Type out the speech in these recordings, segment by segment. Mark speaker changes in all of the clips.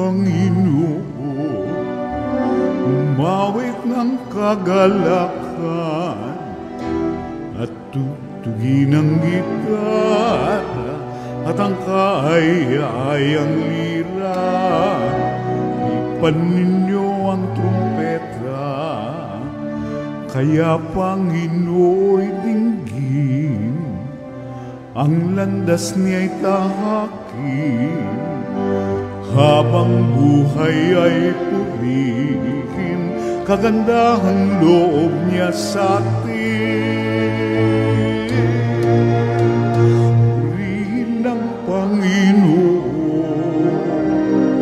Speaker 1: Panginoon, umawit ng kagalakan at tutugin ang gitara at ang kaaya-ayang lira. Ipan ninyo ang trumpeta, kaya Panginooy dinggin, ang landas niya'y tahakin, habang buhay ay purihin, kagandahang loob niya sa atin. Purihin ng Panginoon,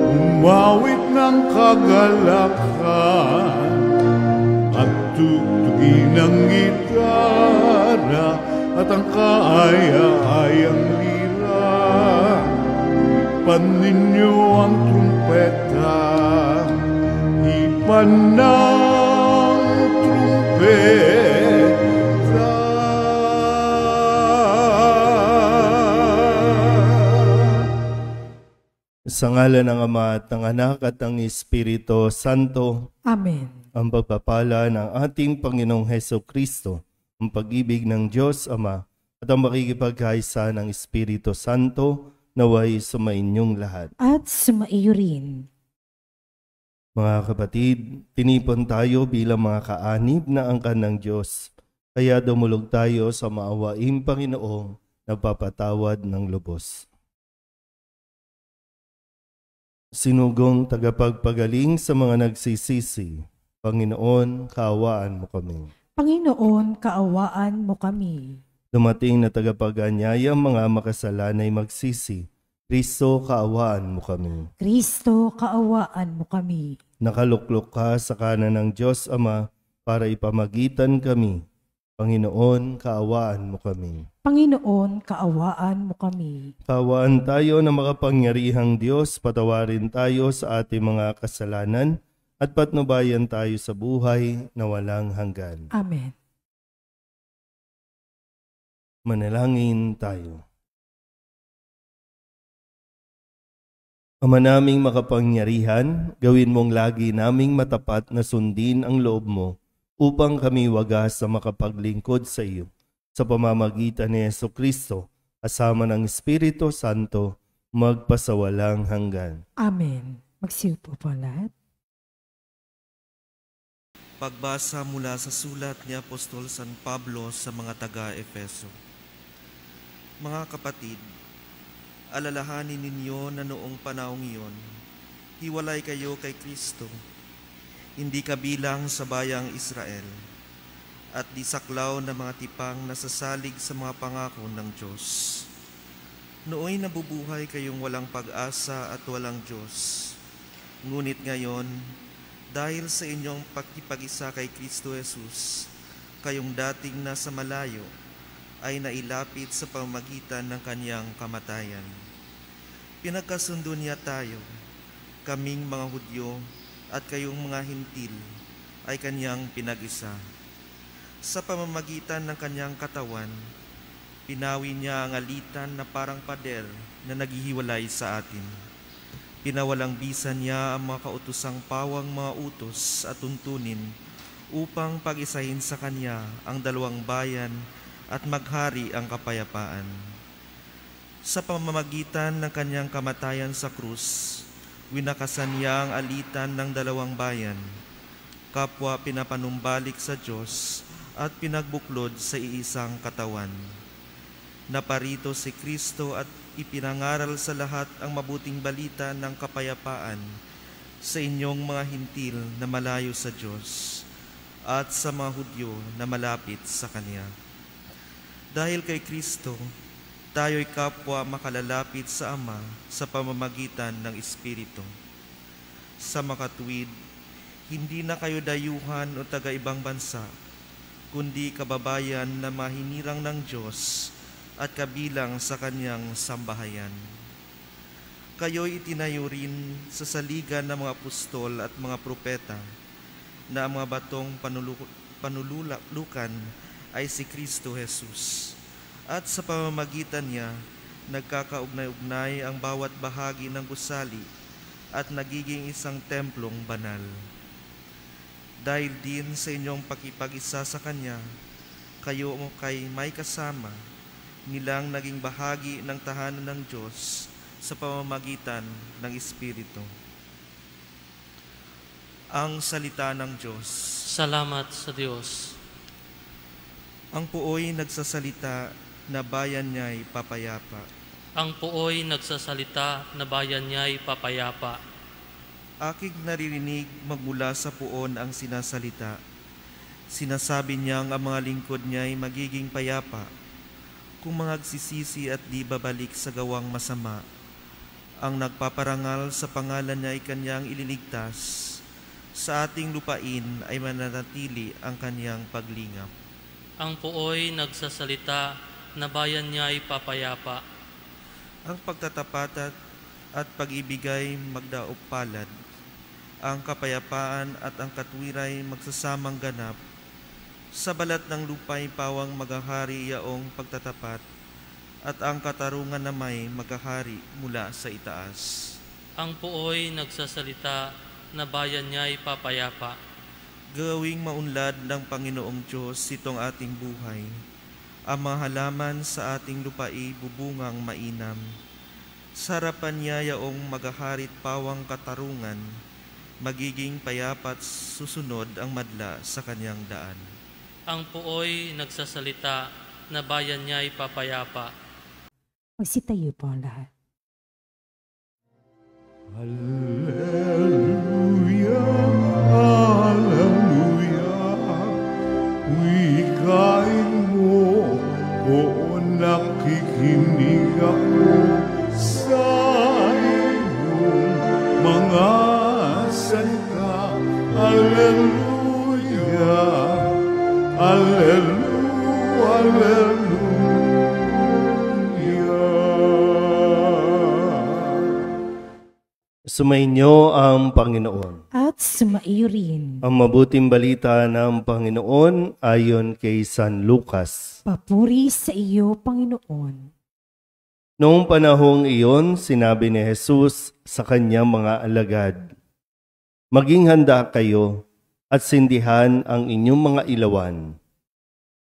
Speaker 1: umawit ng kagalakan, at tutugin ang gitara at ang kaaya-ayang lira. Ipan ninyo ang trumpeta, ipan ng trumpeta.
Speaker 2: Sa ngalan ng Ama at ng Anak at ng Espiritu Santo.
Speaker 3: Amen.
Speaker 2: Ang pagpapala ng ating Panginoong Hesukristo, ang pag-ibig ng Diyos Ama, at ang makikipagkaisa ng Espiritu Santo, naway sumainyong lahat.
Speaker 3: At sumaiyo rin.
Speaker 2: Mga kapatid, tinipon tayo bilang mga kaanib na angkan ng Diyos, kaya dumulog tayo sa maawaing Panginoong nagpapatawad ng lubos. Sinugong tagapagpagaling sa mga nagsisisi, Panginoon, kaawaan mo kami.
Speaker 3: Panginoon, kaawaan mo kami.
Speaker 2: Dumating na tagapag-anyaya mga makasalanay magsisi, Kristo, kaawaan mo kami.
Speaker 3: Kristo, kaawaan mo kami.
Speaker 2: Nakaluklok ka sa kanan ng Diyos Ama para ipamagitan kami. Panginoon, kaawaan mo kami.
Speaker 3: Panginoon, kaawaan mo kami.
Speaker 2: Kaawaan tayo na makapangyarihang Diyos, patawarin tayo sa ating mga kasalanan, at patnubayan tayo sa buhay na walang hanggan.
Speaker 3: Amen.
Speaker 2: Manalangin tayo. Ama naming makapangyarihan, gawin mong lagi naming matapat na sundin ang loob mo upang kami wagas na makapaglingkod sa iyo. Sa pamamagitan ni Jesucristo, kasama ng Espiritu Santo, magpasawalang hanggan.
Speaker 3: Amen. Magsiupo po lahat.
Speaker 4: Pagbasa mula sa sulat ni Apostol San Pablo sa mga taga-Efeso. Mga kapatid, alalahanin ninyo na noong panahong iyon, hiwalay kayo kay Kristo, hindi kabilang sa bayang Israel, at di saklaw na mga tipang nasasalig sa mga pangako ng Diyos. Nooy nabubuhay kayong walang pag-asa at walang Diyos, ngunit ngayon, dahil sa inyong pakikipag-isa kay Kristo Jesus, kayong dating nasa malayo ay nailapit sa pamamagitan ng Kanyang kamatayan. Pinagkasundo niya tayo, kaming mga Hudyo at kayong mga Hintil ay Kanyang pinag-isa. Sa pamamagitan ng Kanyang katawan, pinawi niya ang alitan na parang pader na naghihiwalay sa atin. Pinawalang bisa niya ang mga kautosang pawang mga utos at tuntunin upang pag-isahin sa Kanya ang dalawang bayan at maghari ang kapayapaan. Sa pamamagitan ng Kanyang kamatayan sa krus, winakasan niya ang alitan ng dalawang bayan, kapwa pinapanumbalik sa Diyos at pinagbuklod sa iisang katawan. Naparito si Kristo at ipinangaral sa lahat ang mabuting balita ng kapayapaan sa inyong mga Hintil na malayo sa Diyos at sa mga Hudyo na malapit sa Kanya. Dahil kay Kristo, tayo'y kapwa makalalapit sa Ama sa pamamagitan ng Espiritu. Sa makatuwid, hindi na kayo dayuhan o taga-ibang bansa, kundi kababayan na mahinirang ng Diyos at kabilang sa Kanyang sambahayan. Kayo'y itinayo rin sa saligan ng mga apostol at mga propeta na ang mga batong panululukan ay si Kristo Jesus. At sa pamamagitan niya, nagkakaugnay-ugnay ang bawat bahagi ng gusali at nagiging isang templong banal. Dahil din sa inyong pakipag-isa sa Kanya, kayo kay may kasama nilang naging bahagi ng tahanan ng Diyos sa pamamagitan ng Espiritu. Ang salita ng Diyos.
Speaker 5: Salamat sa Diyos.
Speaker 4: Ang puoy nagsasalita na bayan niya'y papayapa.
Speaker 5: Ang puoy nagsasalita na bayan niya'y papayapa.
Speaker 4: Aking naririnig magmula sa puon ang sinasalita. Sinasabi niyang ang mga lingkod niya'y magiging payapa kung magsisisi at di babalik sa gawang masama. Ang nagpaparangal sa pangalan niya ay kanyang ililigtas. Sa ating lupain ay mananatili ang kanyang paglingap.
Speaker 5: Ang puoy nagsasalita na bayan niya'y papayapa.
Speaker 4: Ang pagtatapat at pag-ibigay magdaop palad. Ang kapayapaan at ang katwiray magsasamang ganap. Sa balat ng lupa'y pawang maghahari yaong pagtatapat at ang katarungan na may maghahari mula sa itaas.
Speaker 5: Ang puoy nagsasalita na bayan niya'y papayapa.
Speaker 4: Gawing maunlad ng Panginoong Diyos itong ating buhay. Ang mga halaman sa ating lupa'i bubungang mainam. Sa harapan niya yaong maghaharit pawang katarungan, magiging payapat susunod ang madla sa kanyang daan.
Speaker 5: Ang puoy nagsasalita na bayan niya'y papayapa.
Speaker 3: Magsitayo po ang lahat.
Speaker 1: Hallelujah, hallelujah. Wikain mo, o nakikinig ako sa iyong mga salita. Hallelujah, hallelujah, hallelujah.
Speaker 2: Sumainyo ang Panginoon.
Speaker 3: At sumaiyo rin.
Speaker 2: Ang mabuting balita ng Panginoon ayon kay San Lucas.
Speaker 3: Papuri sa iyo, Panginoon.
Speaker 2: Noong panahong iyon, sinabi ni Jesus sa kanyang mga alagad, "Maging handa kayo at sindihan ang inyong mga ilawan.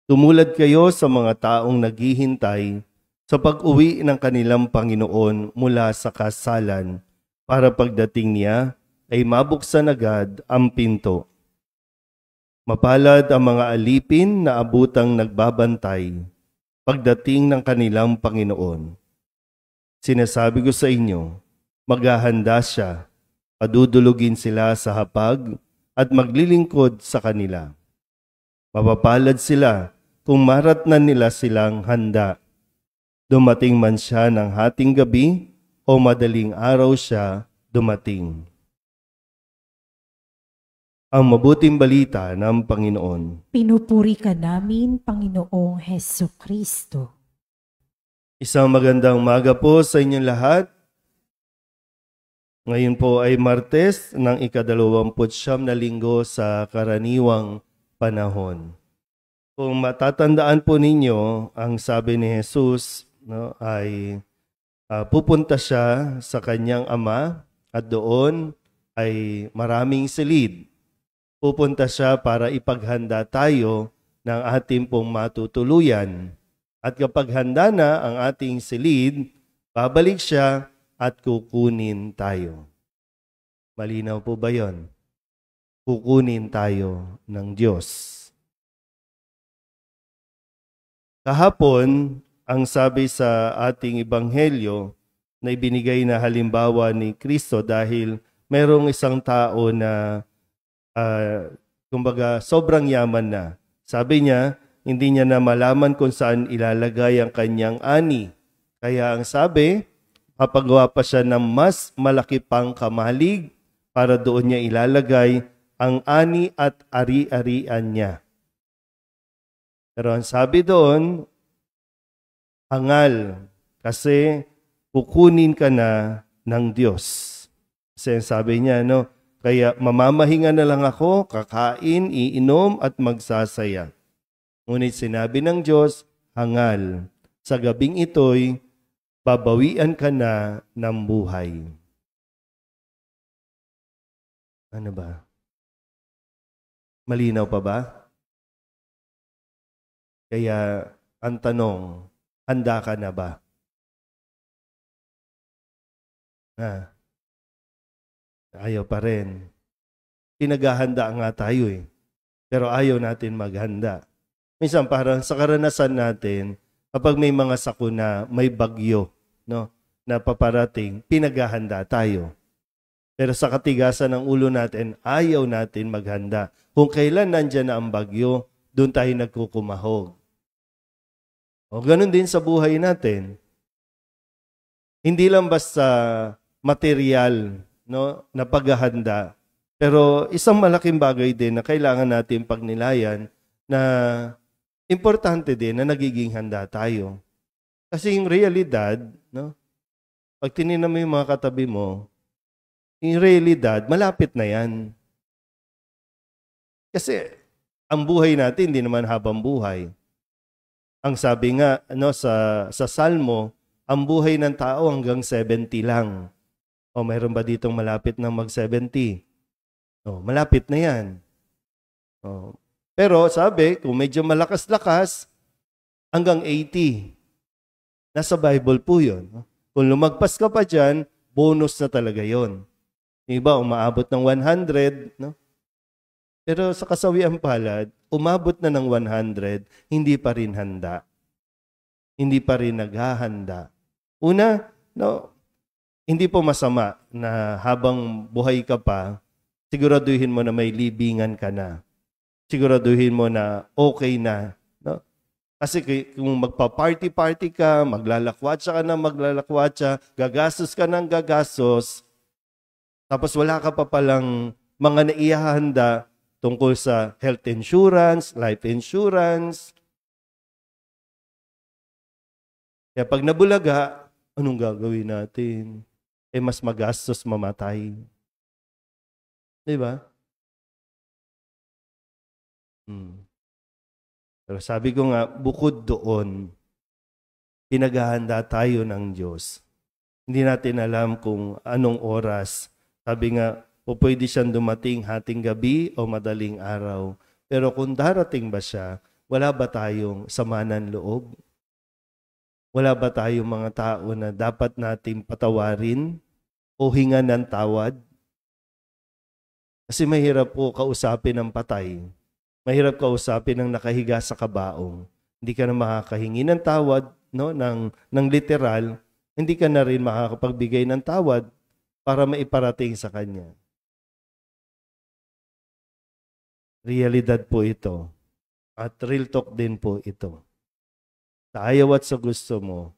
Speaker 2: Tumulad kayo sa mga taong naghihintay sa pag-uwi ng kanilang Panginoon mula sa kasalan, para pagdating niya ay mabuksan agad ang pinto. Mapalad ang mga alipin na abutang nagbabantay pagdating ng kanilang Panginoon. Sinasabi ko sa inyo, maghahanda siya, padudulugin sila sa hapag at maglilingkod sa kanila. Mapapalad sila kung maratnan nila silang handa. Dumating man siya ng hating gabi o madaling araw siya dumating." Ang mabuting balita ng Panginoon.
Speaker 3: Pinupuri ka namin, Panginoong Hesu Kristo.
Speaker 2: Isang magandang umaga po sa inyong lahat. Ngayon po ay Martes ng ika-29 na linggo sa karaniwang panahon. Kung matatandaan po ninyo, ang sabi ni Jesus ay pupunta siya sa kanyang ama at doon ay maraming silid. Pupunta siya para ipaghanda tayo ng ating pong matutuluyan. At kapag handa na ang ating silid, babalik siya at kukunin tayo. Malinaw po ba yon? Kukunin tayo ng Diyos. Kahapon, ang sabi sa ating ebanghelyo na ibinigay na halimbawa ni Kristo dahil merong isang tao na kumbaga sobrang yaman na. Sabi niya, hindi niya na malaman kung saan ilalagay ang kanyang ani. Kaya ang sabi, papagawa pa siya ng mas malaki pang kamalig para doon niya ilalagay ang ani at ari-arian niya. Pero ang sabi doon, hangal, kasi kukunin ka na ng Diyos. Kasi sabi niya, kaya mamamahinga na lang ako, kakain, iinom at magsasaya. Ngunit sinabi ng Diyos, hangal, sa gabing ito'y babawian ka na ng buhay. Ano ba? Malinaw pa ba? Kaya ang tanong, handa ka na ba? Ayaw pa rin. Pinaghahanda nga tayo eh. Pero ayaw natin maghanda. Minsan parang sa karanasan natin, kapag may mga sakuna, may bagyo, no, na paparating, pinaghahanda tayo. Pero sa katigasan ng ulo natin, ayaw natin maghanda. Kung kailan nandyan na ang bagyo, doon tayo nagkukumahog. O ganun din sa buhay natin. Hindi lang basta material, no, na paghahanda, pero isang malaking bagay din na kailangan natin pagnilayan na importante din na nagiging handa tayo. Kasi yung realidad, no, pag tinignan mo yung mga katabi mo, yung realidad, malapit na yan. Kasi ang buhay natin, hindi naman habang buhay. Ang sabi nga sa Salmo, ang buhay ng tao hanggang 70 lang. O mayroon ba ditong malapit na mag-70? O, malapit na yan. O, pero sabi, kung medyo malakas-lakas, hanggang 80. Nasa Bible po yun. Kung lumagpas ka pa dyan, bonus na talaga yon. Iba, umaabot ng 100. No? Pero sa kasawiang palad, umabot na ng 100, hindi pa rin handa. Hindi pa rin naghahanda. Una, no, hindi po masama na habang buhay ka pa, siguraduhin mo na may libingan ka na. Siguraduhin mo na okay na. No? Kasi kung magpa-party-party ka, maglalakwatsa ka na maglalakwatsa, gagastos ka ng gagastos, tapos wala ka pa palang mga naihahanda tungkol sa health insurance, life insurance. Kaya pag nabulaga, anong gagawin natin? Mas magastos mamatay. Di ba? Pero sabi ko nga, bukod doon, pinaghahanda tayo ng Diyos. Hindi natin alam kung anong oras. Sabi nga, pwede siyang dumating hating gabi o madaling araw. Pero kung darating ba siya, wala ba tayong sama ng loob? Wala ba tayong mga tao na dapat nating patawarin o hinga ng tawad? Kasi mahirap po kausapin ng patay. Mahirap kausapin ng nakahiga sa kabaong. Hindi ka na makakahingi ng tawad, no, ng literal. Hindi ka na rin makakapagbigay ng tawad para maiparating sa Kanya. Realidad po ito. At real talk din po ito. Sa ayaw at sa gusto mo.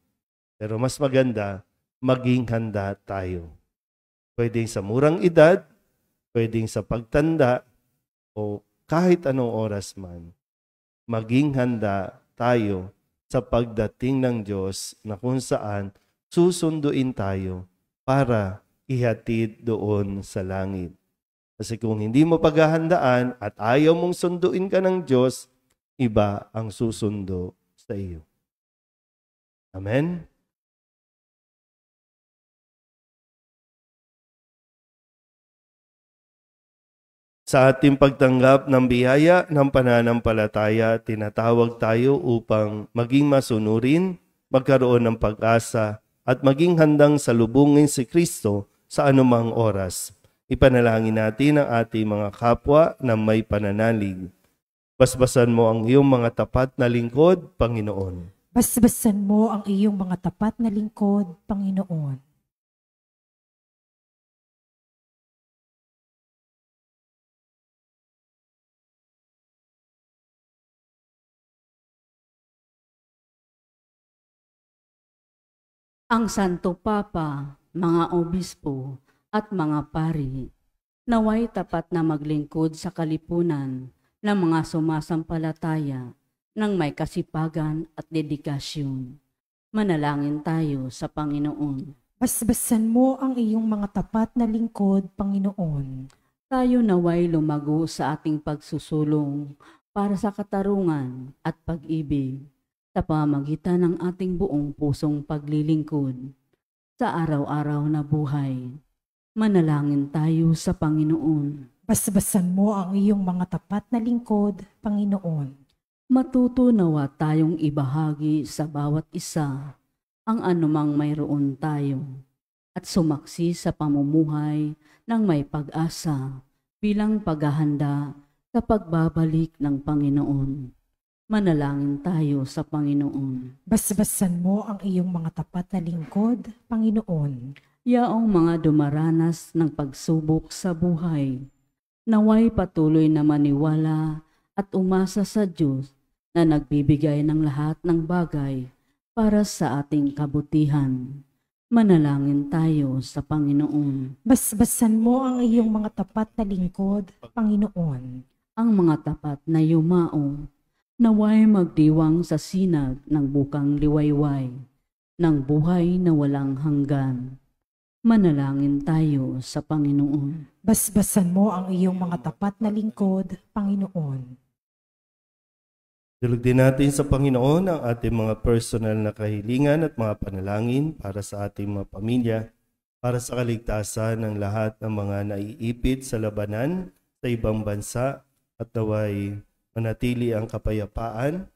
Speaker 2: Pero mas maganda, maging handa tayo. Pwedeng sa murang edad, pwedeng sa pagtanda, o kahit anong oras man, maging handa tayo sa pagdating ng Diyos na kung saan susunduin tayo para ihatid doon sa langit. Kasi kung hindi mo paghahandaan at ayaw mong sunduin ka ng Diyos, iba ang susundo sa iyo. Amen? Sa ating pagtanggap ng biyaya ng pananampalataya, tinatawag tayo upang maging masunurin, magkaroon ng pag-asa, at maging handang salubungin si Kristo sa anumang oras. Ipanalangin natin ang ating mga kapwa na may pananalig. Basbasan mo ang iyong mga tapat na lingkod, Panginoon.
Speaker 3: Basbasan mo ang iyong mga tapat na lingkod, Panginoon.
Speaker 6: Ang Santo Papa, mga obispo at mga pari, naway tapat na maglingkod sa kalipunan ng mga sumasampalataya ng may kasipagan at dedikasyon. Manalangin tayo sa Panginoon.
Speaker 3: Basbasan mo ang iyong mga tapat na lingkod, Panginoon.
Speaker 6: Tayo naway lumago sa ating pagsusulong para sa katarungan at pag-ibig sa pamamagitan ng ating buong pusong paglilingkod sa araw-araw na buhay. Manalangin tayo sa Panginoon.
Speaker 3: Basbasan mo ang iyong mga tapat na lingkod, Panginoon.
Speaker 6: Matuto nawa tayong ibahagi sa bawat isa ang anumang mayroon tayo at sumaksi sa pamumuhay ng may pag-asa bilang paghahanda sa pagbabalik ng Panginoon. Manalangin tayo sa Panginoon.
Speaker 3: Basbasan mo ang iyong mga tapat na lingkod, Panginoon.
Speaker 6: Yaong mga dumaranas ng pagsubok sa buhay, naway patuloy na maniwala at umasa sa Diyos na nagbibigay ng lahat ng bagay para sa ating kabutihan. Manalangin tayo sa Panginoon.
Speaker 3: Basbasan mo ang iyong mga tapat na lingkod, Panginoon.
Speaker 6: Ang mga tapat na yumao, naway magdiwang sa sinag ng bukang liwayway, ng buhay na walang hanggan. Manalangin tayo sa Panginoon.
Speaker 3: Basbasan mo ang iyong mga tapat na lingkod, Panginoon.
Speaker 2: Dalog din natin sa Panginoon ang ating mga personal na kahilingan at mga panalangin para sa ating mga pamilya, para sa kaligtasan ng lahat ng mga naiipit sa labanan sa ibang bansa at naway manatili ang kapayapaan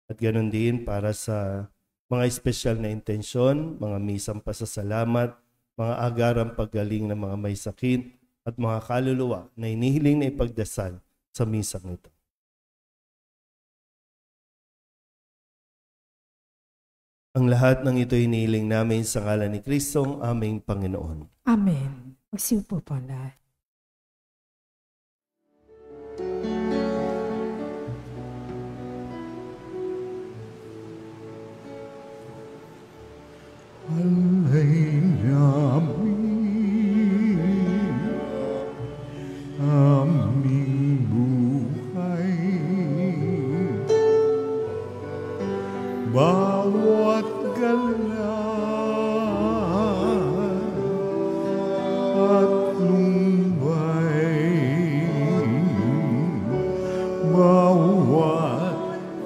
Speaker 2: at ganoon din para sa mga espesyal na intensyon, mga misang pasasalamat, mga agarang paggaling ng mga may sakit at mga kaluluwa na inihiling na ipagdasal sa misang ito. Ang lahat ng ito inihiling namin sa ngalan ni Kristong aming Panginoon.
Speaker 3: Amen. Magsiupo po ang lahat.
Speaker 1: Alay namin aming buhay, bawat galaw at lumbay, bawat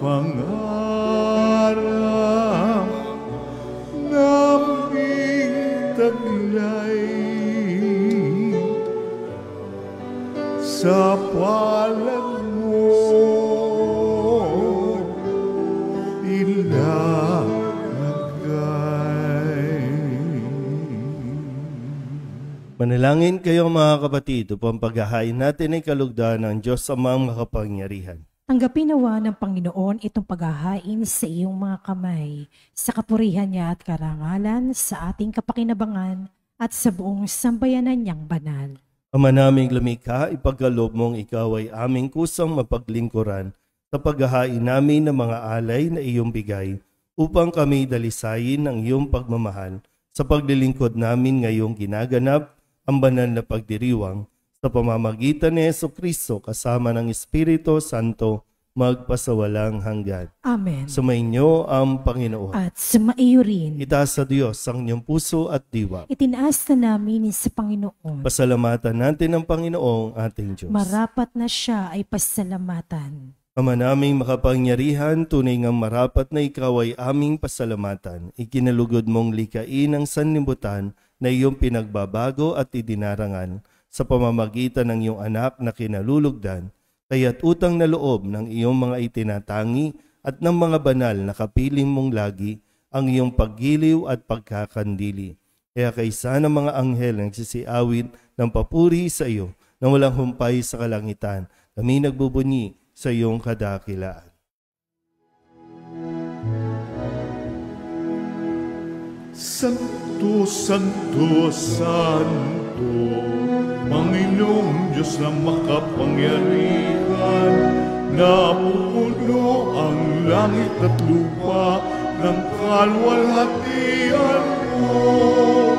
Speaker 1: pangarap naming taglay, sa palad mo ilagay.
Speaker 2: Manalangin kayo mga kapatid upang paghahain natin ay kalugdan ng Diyos Amang makapangyarihan.
Speaker 3: Tanggapin nawa ng Panginoon itong paghahain sa iyong mga kamay, sa kapurihan niya at karangalan, sa ating kapakinabangan at sa buong sambayanan niyang banal.
Speaker 2: Ama naming lumikha, ipagkaloob mong ikaw ay aming kusang mapaglingkuran sa paghahain namin ng mga alay na iyong bigay upang kami dalisayin ang iyong pagmamahal sa paglilingkod namin ngayong ginaganap ang banal na pagdiriwang sa pamamagitan ni Jesucristo kasama ng Espiritu Santo magpasawalang hanggan.
Speaker 3: Amen.
Speaker 2: Sumainyo ang Panginoon.
Speaker 3: At sumaiyo rin.
Speaker 2: Itaas sa Diyos ang inyong puso at diwa.
Speaker 3: Itinaas na namin sa Panginoon.
Speaker 2: Pasalamatan natin ang Panginoong ating Diyos.
Speaker 3: Marapat na siya ay pasalamatan.
Speaker 2: Ama naming makapangyarihan, tunay ngang marapat na ikaw ay aming pasalamatan. Ikinalugod mong likain ang sanlibutan na iyong pinagbabago at idinarangan sa pamamagitan ng iyong anak na kinalulugdan, kaya't utang na loob ng iyong mga itinatangi at ng mga banal na kapiling mong lagi ang iyong paggiliw at pagkakandili. Kaya kaysa ng mga anghel nagsisiawit ng papuri sa iyo na walang humpay sa kalangitan, kami nagbubunyi sa iyong kadakilaan.
Speaker 1: Santo, Santo, Santo, Panginoong Diyos na makapangyarihan, napupuno ang langit at lupa ng kalwalhatian mo.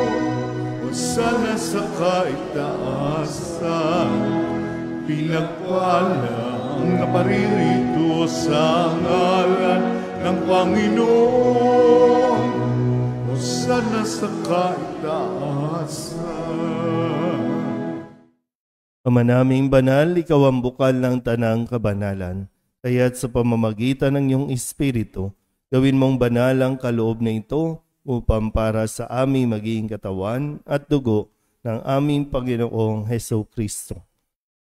Speaker 1: Hosana sa kaitaasan, pinagpala ang naparirito sa ngalan ng Panginoon. Hosana sa kaitaasan.
Speaker 2: Ama naming banal, ikaw ang bukal ng tanang kabanalan, kaya't sa pamamagitan ng iyong Espiritu, gawin mong banal ang kaloob na ito upang para sa aming maging katawan at dugo ng aming Panginoong Heso Kristo.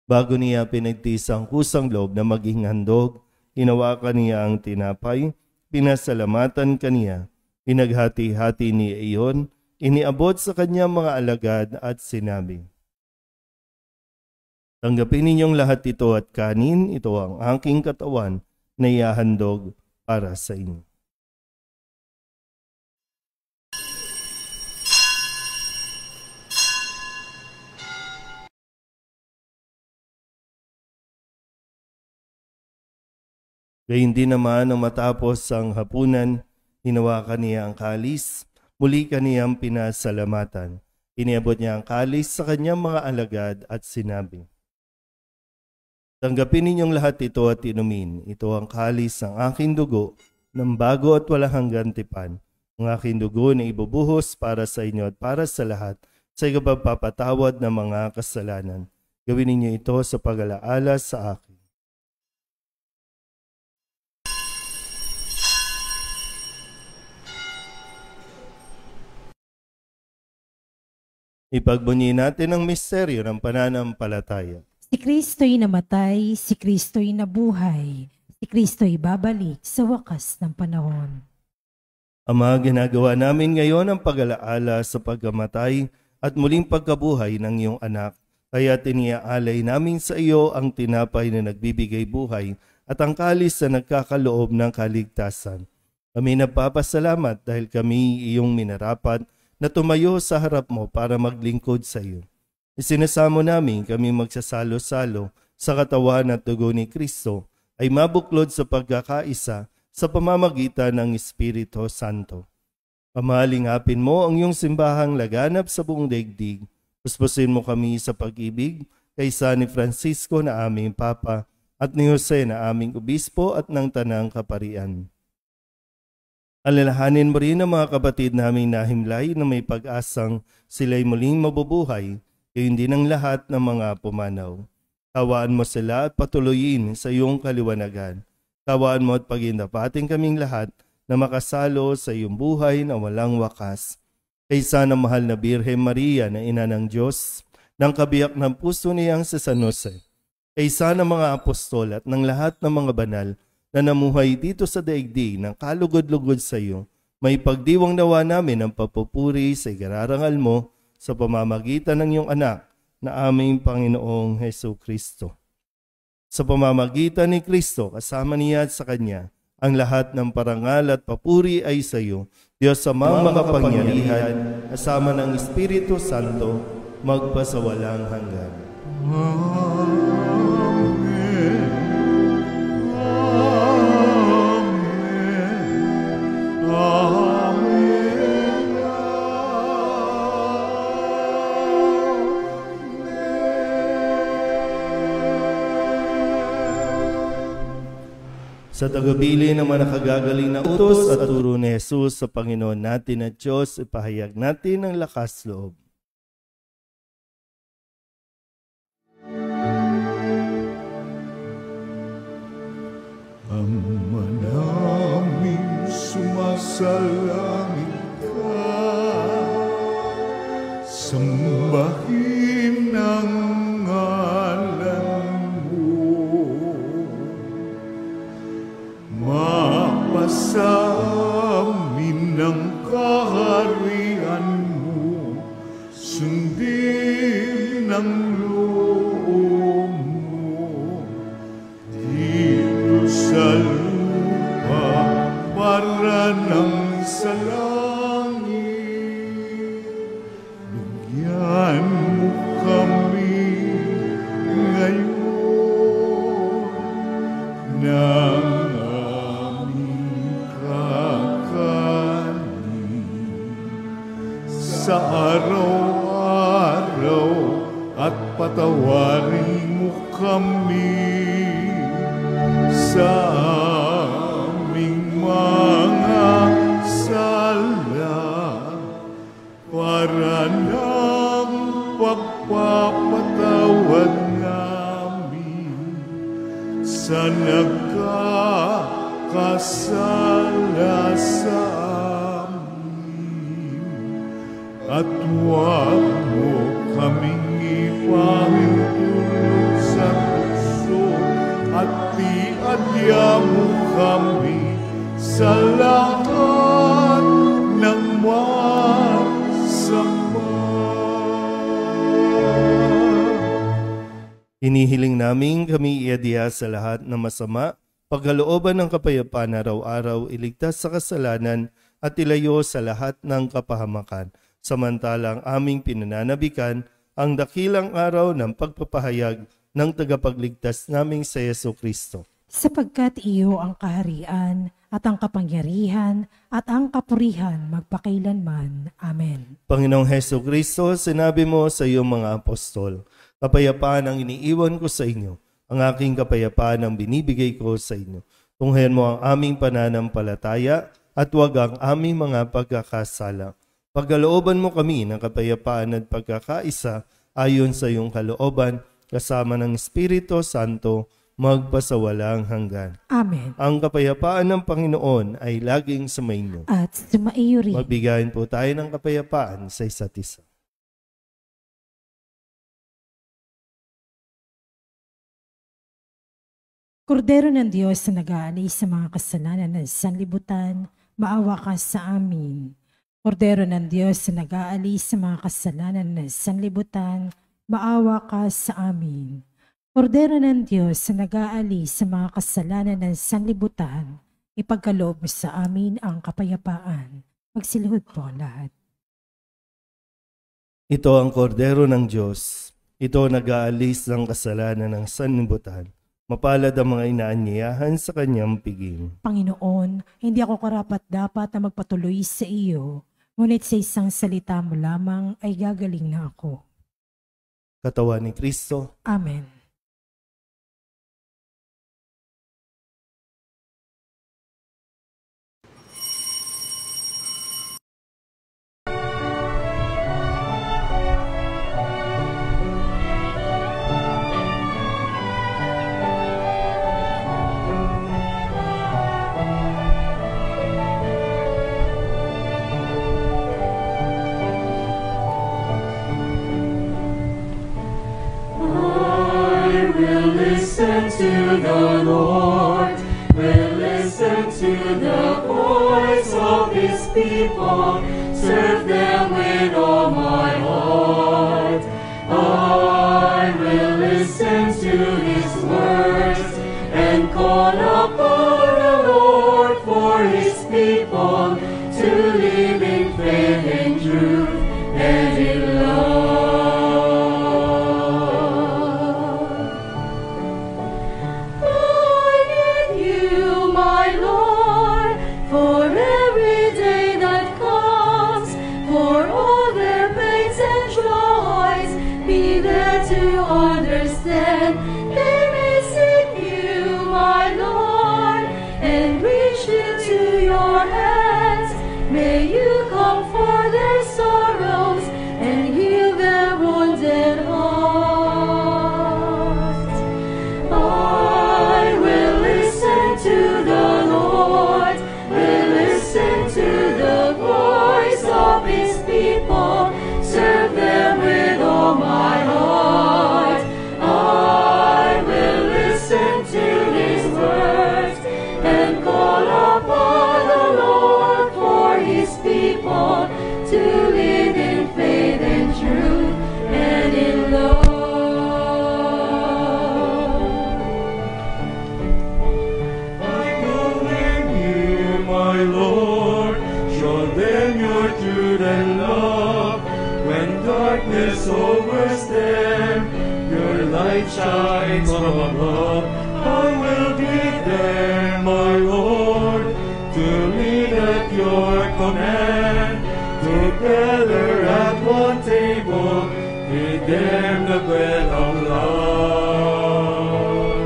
Speaker 2: Bago niya pinagtiis ang kusang loob na maging handog, hinawakan niya ang tinapay, pinasalamatan kaniya, pinaghati-hati niya iyon, iniabot sa kanyang mga alagad at sinabi, "Tanggapin ninyong lahat ito at kanin, ito ang aking katawan na ihahandog para sa inyo." Gayun din naman nang matapos ang hapunan, hinawakan niya ang kalis, muli kaniyang pinasalamatan. Iniabot niya ang kalis sa kanyang mga alagad at sinabi, "Tanggapin ninyong lahat ito at inumin. Ito ang kalis ng aking dugo ng bago at walang hanggang tipan. Ang aking dugo na ibubuhos para sa inyo at para sa lahat sa ikapagpapatawad ng mga kasalanan. Gawin ninyo ito sa pag-alaala sa akin." Ipagbunyi natin ang misteryo ng pananampalataya.
Speaker 3: Si Kristo'y namatay, si Kristo'y nabuhay, si Kristo'y babalik sa wakas ng panahon.
Speaker 2: Ama, ginagawa namin ngayon ang pag-alaala sa pagkamatay at muling pagkabuhay ng iyong anak. Kaya tiniaalay namin sa iyo ang tinapay na nagbibigay buhay at ang kalis na nagkakaloob ng kaligtasan. Kami nagpapasalamat dahil kami iyong minarapat na tumayo sa harap mo para maglingkod sa iyo. Isinasamo namin kami magsasalo-salo sa katawan at dugo ni Kristo ay mabuklod sa pagkakaisa sa pamamagitan ng Espiritu Santo. Pamalingapin mo ang iyong simbahang laganap sa buong daigdig. Puspusin mo kami sa pag-ibig kaysa ni Francisco na aming Papa at ni Jose na aming Obispo at ng Tanang Kaparian. Alalahanin mo rin ang mga kapatid naming nahimlay na may pag-asang sila'y muling mabubuhay, gayon din ang lahat ng mga pumanaw. Tawaan mo sila at patuloyin sa iyong kaliwanagan. Tawaan mo at pagindapating kaming lahat na makasalo sa iyong buhay na walang wakas. Kaysa ng mahal na Birhen Maria na ina ng Diyos, ng kabiyak ng puso niyang si San Jose, kaysa ng mga apostol at ng lahat ng mga banal na namuhay dito sa daigdig ng kalugod-lugod sa iyo, may pagdiwang nawa namin ang papupuri sa igararangal mo sa pamamagitan ng iyong anak na aming Panginoong Heso Kristo. Sa pamamagitan ni Kristo, kasama niya at sa Kanya, ang lahat ng parangal at papuri ay sa iyo, Diyos Amang makapangyarihan, kasama ng Espiritu Santo, magpasawalang hanggan. Sa tagabili ng mga nakagagaling na utos at turo ni Jesus sa Panginoon natin at Diyos, ipahayag natin ang lakas loob.
Speaker 1: Ama namin sumasalangit ka, sambahin ang ngalan mo, mapasa amin ang kaharian mo, sundin ang loob mo, dito sa lupa para ng sa langit. Bigyan mo kami ngayon ng aming kakanin sa araw-araw at patawarin mo kami sa aming mga sala para ng pagpapatawad namin sa nagkakasala sa amin, at huwag mo kaming ipahintulot sa tukso at tiadya mo kami sa lahat ng masama.
Speaker 2: Hinihiling namin kami iadya sa lahat ng masama, pagkalooban ng kapayapaan araw-araw, iligtas sa kasalanan at ilayo sa lahat ng kapahamakan. Samantalang aming pinananabikan ang dakilang araw ng pagpapahayag ng tagapagligtas naming sa Jesucristo.
Speaker 3: Sapagkat iyo ang kaharian at ang kapangyarihan at ang kapurihan magpakailanman. Amen.
Speaker 2: Panginoong Jesucristo, sinabi mo sa iyong mga apostol, kapayapaan ang iniiwan ko sa inyo, ang aking kapayapaan ang binibigay ko sa inyo. Tunghayan mo ang aming pananampalataya at huwag ang aming mga pagkakasala. Pagkalooban mo kami ng kapayapaan at pagkakaisa ayon sa iyong kalooban, kasama ng Espiritu Santo, magpasawalang hanggan.
Speaker 3: Amen.
Speaker 2: Ang kapayapaan ng Panginoon ay laging sumainyo.
Speaker 3: At sumaiyo rin.
Speaker 2: Magbigayin po tayo ng kapayapaan sa isa't isa.
Speaker 3: Kordero ng Diyos na nag-aalis sa mga kasalanan ng sanlibutan, maawa ka sa amin. Kordero ng Diyos na nag-aalis sa mga kasalanan ng sanlibutan, maawa ka sa amin. Kordero ng Diyos na nag-aalis sa mga kasalanan ng sanlibutan, ipagkaloob mo sa amin ang kapayapaan. Magsilihod po ang lahat.
Speaker 2: Ito ang kordero ng Diyos. Ito nag-aalis ng kasalanan ng sanlibutan. Mapalad ang mga inaanyayahan sa kanyang piging.
Speaker 3: Panginoon, hindi ako karapat-dapat na magpatuloy sa iyo, ngunit sa isang salita mo lamang ay gagaling na ako.
Speaker 2: Katawan ni Kristo.
Speaker 3: Amen.
Speaker 7: Listen to the Lord, will listen to the voice of His people, serve them with all my heart. I will listen to His words and call upon the Lord for His people to live in faith and truth and in love. Understand, they may seek you, my Lord, and reach into your hands. May you comfort their sorrows and heal their wounded hearts. I will listen to the Lord, will listen to the voice of His people, serve them with all my heart. To live in faith and truth and in love.
Speaker 1: I believe you, my Lord, show them your truth and love. When darkness overtakes them, your light shines from above. I will be there, my Lord, to lead at your command. Together at one table, feed them the bread of love.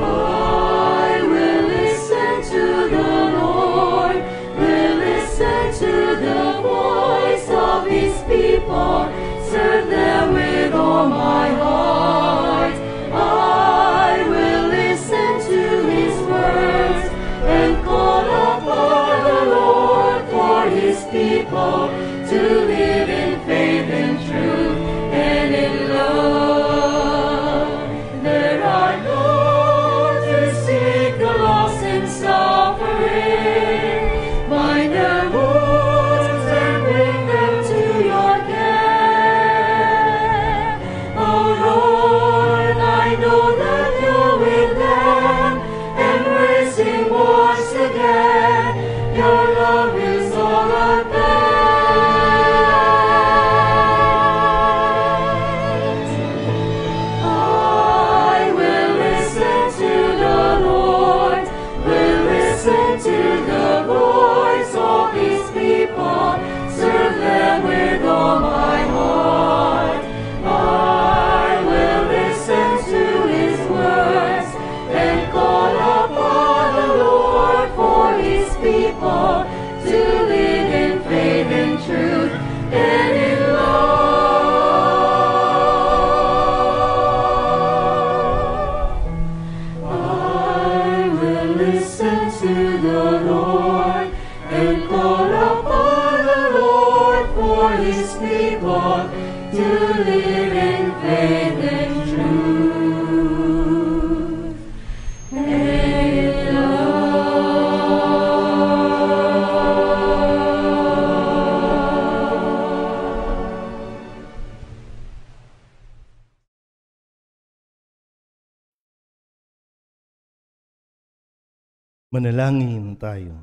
Speaker 7: I will listen to the Lord, will listen to the voice of His people, serve them with all my heart. I will listen to His words and call upon the Lord for His people to live in faith and truth people to live in faith and truth.
Speaker 2: Manalangin tayo.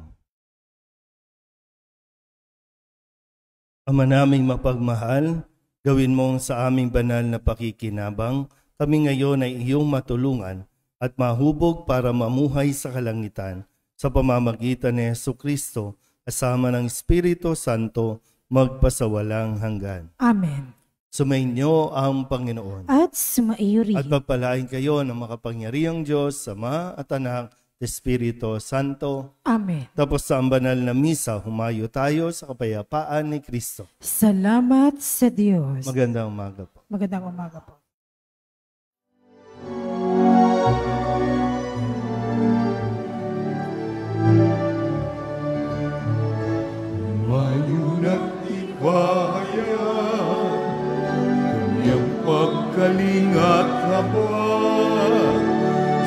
Speaker 2: Ama naming mapagmahal, gawin mong sa aming banal na pakikinabang, kami ngayon ay iyong matulungan at mahubog para mamuhay sa kalangitan sa pamamagitan ni Jesucristo kasama ng Espiritu Santo magpasawalang hanggan.
Speaker 3: Amen.
Speaker 2: Sumainyo ang Panginoon.
Speaker 3: At sumaiyo rin.
Speaker 2: At pagpalain kayo ng makapangyarihang Diyos, Ama at Anak, Espiritu Santo.
Speaker 3: Amen.
Speaker 2: Tapos sa banal na misa, humayo tayo sa kapayapaan ni Kristo.
Speaker 3: Salamat sa Diyos.
Speaker 2: Magandang umaga po.
Speaker 3: Magandang umaga po.
Speaker 1: Humayo na't ibayan kanyang pagkalingat habang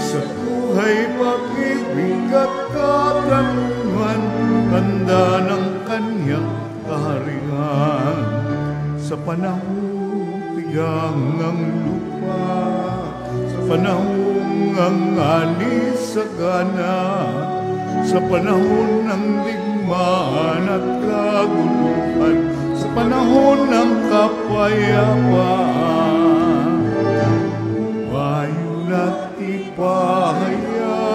Speaker 1: sa buhay, pag-ibig at katanungan, tanda ng kanyang kaharian. Sa panahong tigang ng lupa, sa panahong ang alis sa gana, sa panahon ng digmaan at kaguluhan, sa panahon ng kapayapaan, humayo na't ipahayag